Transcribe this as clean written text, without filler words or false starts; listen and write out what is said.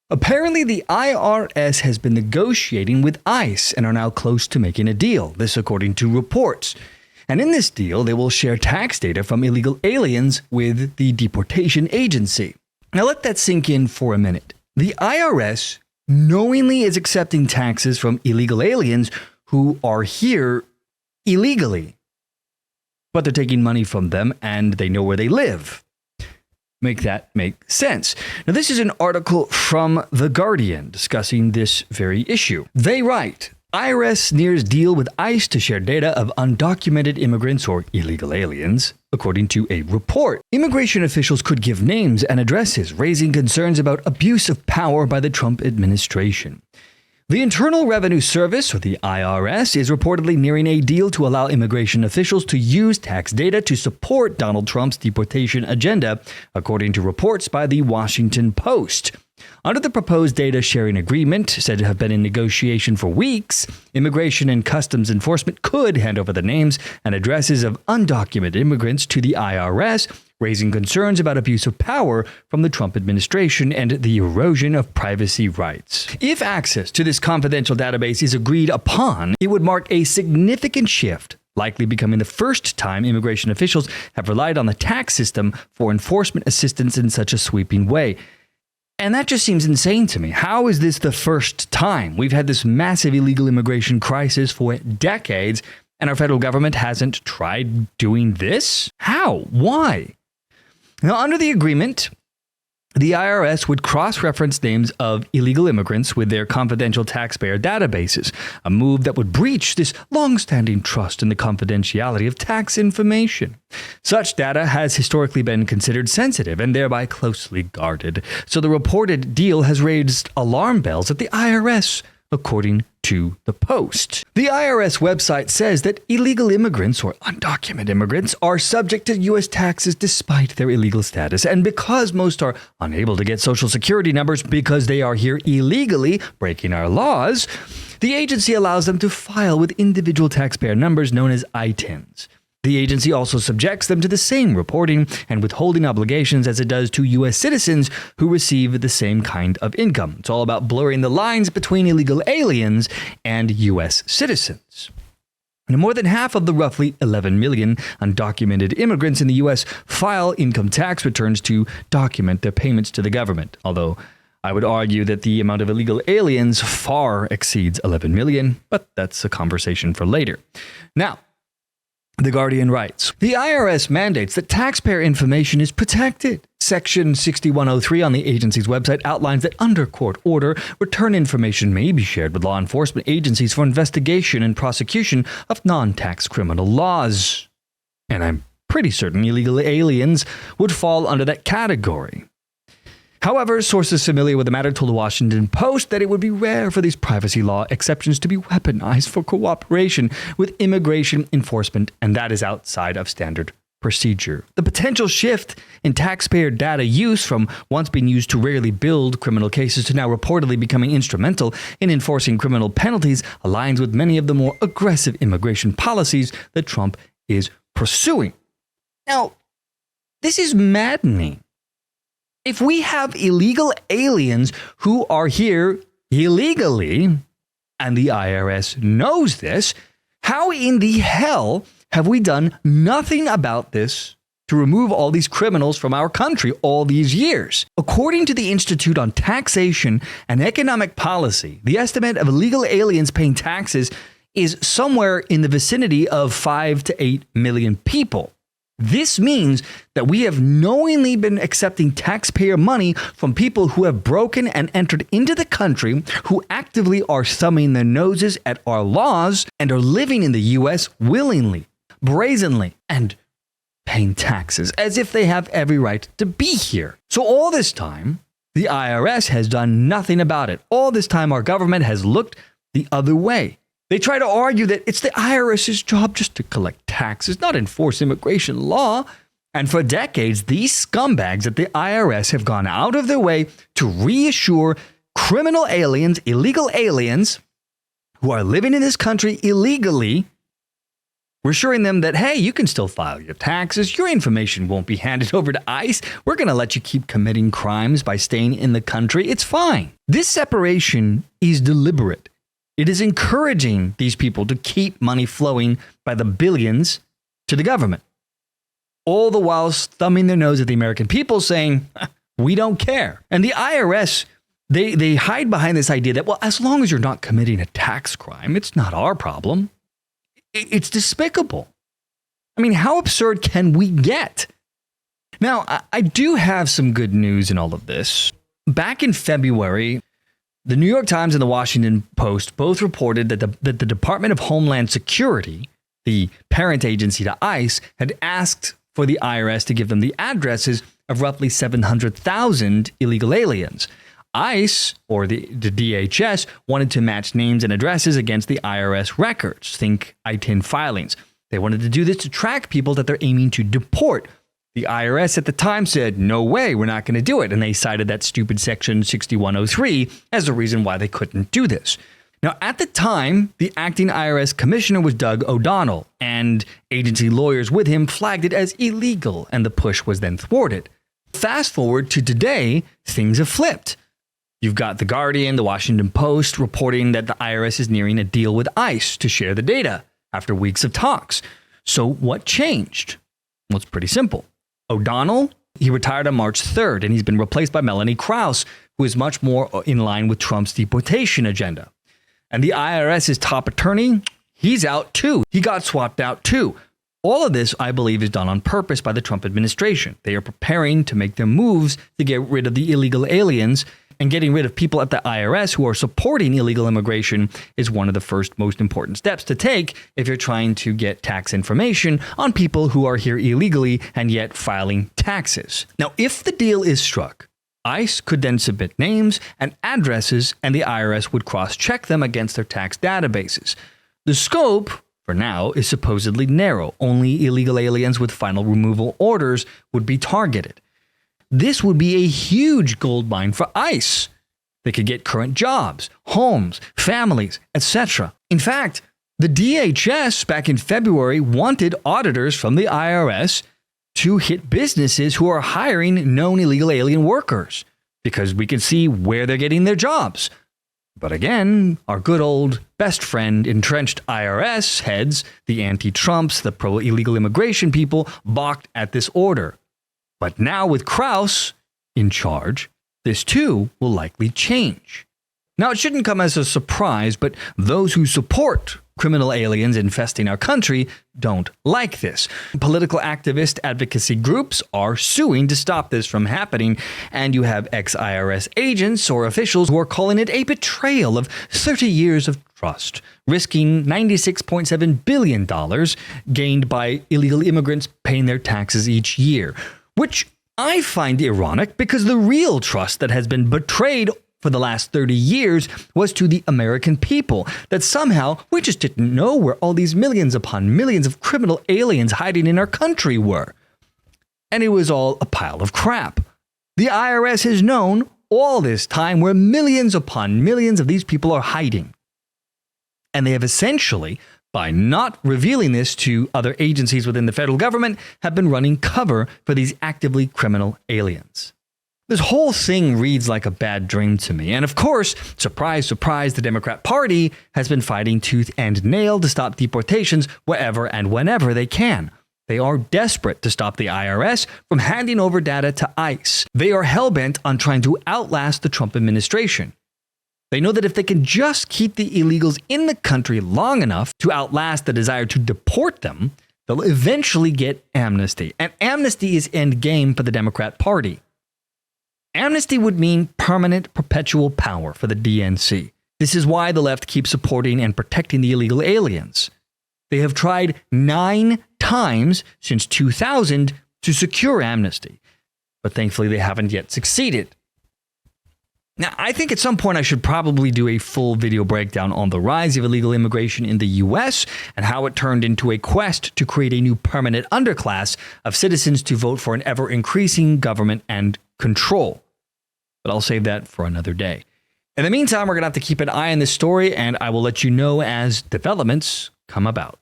Apparently, the IRS has been negotiating with ICE and are now close to making a deal. This according to reports. And in this deal, they will share tax data from illegal aliens with the deportation agency. Now let that sink in for a minute. The IRS knowingly is accepting taxes from illegal aliens who are here illegally. But they're taking money from them and they know where they live. Make that make sense. Now, this is an article from The Guardian discussing this very issue. They write, IRS nears deal with ICE to share data of undocumented immigrants or illegal aliens, according to a report. Immigration officials could give names and addresses, raising concerns about abuse of power by the Trump administration. The Internal Revenue Service, or the IRS, is reportedly nearing a deal to allow immigration officials to use tax data to support Donald Trump's deportation agenda, according to reports by the Washington Post. Under the proposed data sharing agreement, said to have been in negotiation for weeks, Immigration and Customs Enforcement could hand over the names and addresses of undocumented immigrants to the IRS, raising concerns about abuse of power from the Trump administration and the erosion of privacy rights. If access to this confidential database is agreed upon, it would mark a significant shift, likely becoming the first time immigration officials have relied on the tax system for enforcement assistance in such a sweeping way. And that just seems insane to me. How is this the first time? We've had this massive illegal immigration crisis for decades, and our federal government hasn't tried doing this? How? Why? Now, under the agreement, the IRS would cross-reference names of illegal immigrants with their confidential taxpayer databases, a move that would breach this long-standing trust in the confidentiality of tax information. Such data has historically been considered sensitive and thereby closely guarded, so the reported deal has raised alarm bells at the IRS, according to the Post. The IRS website says that illegal immigrants or undocumented immigrants are subject to U.S. taxes despite their illegal status. And because most are unable to get Social Security numbers because they are here illegally, breaking our laws, the agency allows them to file with individual taxpayer numbers known as ITINs. The agency also subjects them to the same reporting and withholding obligations as it does to U.S. citizens who receive the same kind of income. It's all about blurring the lines between illegal aliens and U.S. citizens. And more than half of the roughly 11 million undocumented immigrants in the U.S. file income tax returns to document their payments to the government, although I would argue that the amount of illegal aliens far exceeds 11 million, but that's a conversation for later. Now, The Guardian writes, the IRS mandates that taxpayer information is protected. Section 6103 on the agency's website outlines that under court order, return information may be shared with law enforcement agencies for investigation and prosecution of non-tax criminal laws. And I'm pretty certain illegal aliens would fall under that category. However, sources familiar with the matter told the Washington Post that it would be rare for these privacy law exceptions to be weaponized for cooperation with immigration enforcement, and that is outside of standard procedure. The potential shift in taxpayer data use from once being used to rarely build criminal cases to now reportedly becoming instrumental in enforcing criminal penalties aligns with many of the more aggressive immigration policies that Trump is pursuing. Now, this is maddening. If we have illegal aliens who are here illegally, and the IRS knows this, how in the hell have we done nothing about this to remove all these criminals from our country all these years? According to the Institute on Taxation and Economic Policy, the estimate of illegal aliens paying taxes is somewhere in the vicinity of 5 to 8 million people. This means that we have knowingly been accepting taxpayer money from people who have broken and entered into the country, who actively are thumbing their noses at our laws and are living in the U.S. willingly, brazenly, and paying taxes as if they have every right to be here. So all this time, the IRS has done nothing about it. All this time, our government has looked the other way. They try to argue that it's the IRS's job just to collect taxes, not enforce immigration law. And for decades, these scumbags at the IRS have gone out of their way to reassure criminal aliens, illegal aliens, who are living in this country illegally, We're assuring them that, hey, you can still file your taxes. Your information won't be handed over to ICE. We're going to let you keep committing crimes by staying in the country. It's fine. This separation is deliberate. It is encouraging these people to keep money flowing by the billions to the government, all the while thumbing their nose at the American people saying, we don't care. And the IRS, they hide behind this idea that, well, as long as you're not committing a tax crime, it's not our problem. It's despicable. I mean, how absurd can we get? Now, I do have some good news in all of this. Back in February, the New York Times and the Washington Post both reported that the Department of Homeland Security, the parent agency to ICE, had asked for the IRS to give them the addresses of roughly 700,000 illegal aliens. ICE, or the DHS, wanted to match names and addresses against the IRS records. Think ITIN filings. They wanted to do this to track people that they're aiming to deport. The IRS at the time said, no way, we're not going to do it. And they cited that stupid Section 6103 as the reason why they couldn't do this. Now, at the time, the acting IRS commissioner was Doug O'Donnell, and agency lawyers with him flagged it as illegal, and the push was then thwarted. Fast forward to today, things have flipped. You've got The Guardian, The Washington Post reporting that the IRS is nearing a deal with ICE to share the data after weeks of talks. So what changed? Well, it's pretty simple. O'Donnell, he retired on March 3rd, and he's been replaced by Melanie Krause, who is much more in line with Trump's deportation agenda. And the IRS's top attorney, he's out too. He got swapped out too. All of this, I believe, is done on purpose by the Trump administration. They are preparing to make their moves to get rid of the illegal aliens, and getting rid of people at the IRS who are supporting illegal immigration is one of the first most important steps to take if you're trying to get tax information on people who are here illegally and yet filing taxes. Now, if the deal is struck, ICE could then submit names and addresses, and the IRS would cross-check them against their tax databases. The scope, for now, is supposedly narrow. Only illegal aliens with final removal orders would be targeted. This would be a huge gold mine for ICE. They could get current jobs, homes, families, etc. In fact, the DHS back in February wanted auditors from the IRS to hit businesses who are hiring known illegal alien workers because we can see where they're getting their jobs. But again, our good old best friend, entrenched IRS heads, the anti-Trumps, the pro-illegal immigration people, balked at this order. But now with Krause in charge, this too will likely change. Now, it shouldn't come as a surprise, but those who support criminal aliens infesting our country don't like this. Political activist advocacy groups are suing to stop this from happening, and you have ex-IRS agents or officials who are calling it a betrayal of 30 years of trust, risking $96.7 billion gained by illegal immigrants paying their taxes each year. Which I find ironic because the real trust that has been betrayed for the last 30 years was to the American people, that somehow we just didn't know where all these millions upon millions of criminal aliens hiding in our country were. And it was all a pile of crap. The IRS has known all this time where millions upon millions of these people are hiding. And they have essentially, by not revealing this to other agencies within the federal government, have been running cover for these actively criminal aliens. This whole thing reads like a bad dream to me. And of course, surprise, surprise, the Democrat Party has been fighting tooth and nail to stop deportations wherever and whenever they can. They are desperate to stop the IRS from handing over data to ICE. They are hell-bent on trying to outlast the Trump administration. They know that if they can just keep the illegals in the country long enough to outlast the desire to deport them, they'll eventually get amnesty. And amnesty is endgame for the Democrat Party. Amnesty would mean permanent, perpetual power for the DNC. This is why the left keeps supporting and protecting the illegal aliens. They have tried 9 times since 2000 to secure amnesty, but thankfully they haven't yet succeeded. Now, I think at some point I should probably do a full video breakdown on the rise of illegal immigration in the US and how it turned into a quest to create a new permanent underclass of citizens to vote for an ever-increasing government and control. But I'll save that for another day. In the meantime, we're going to have to keep an eye on this story, and I will let you know as developments come about.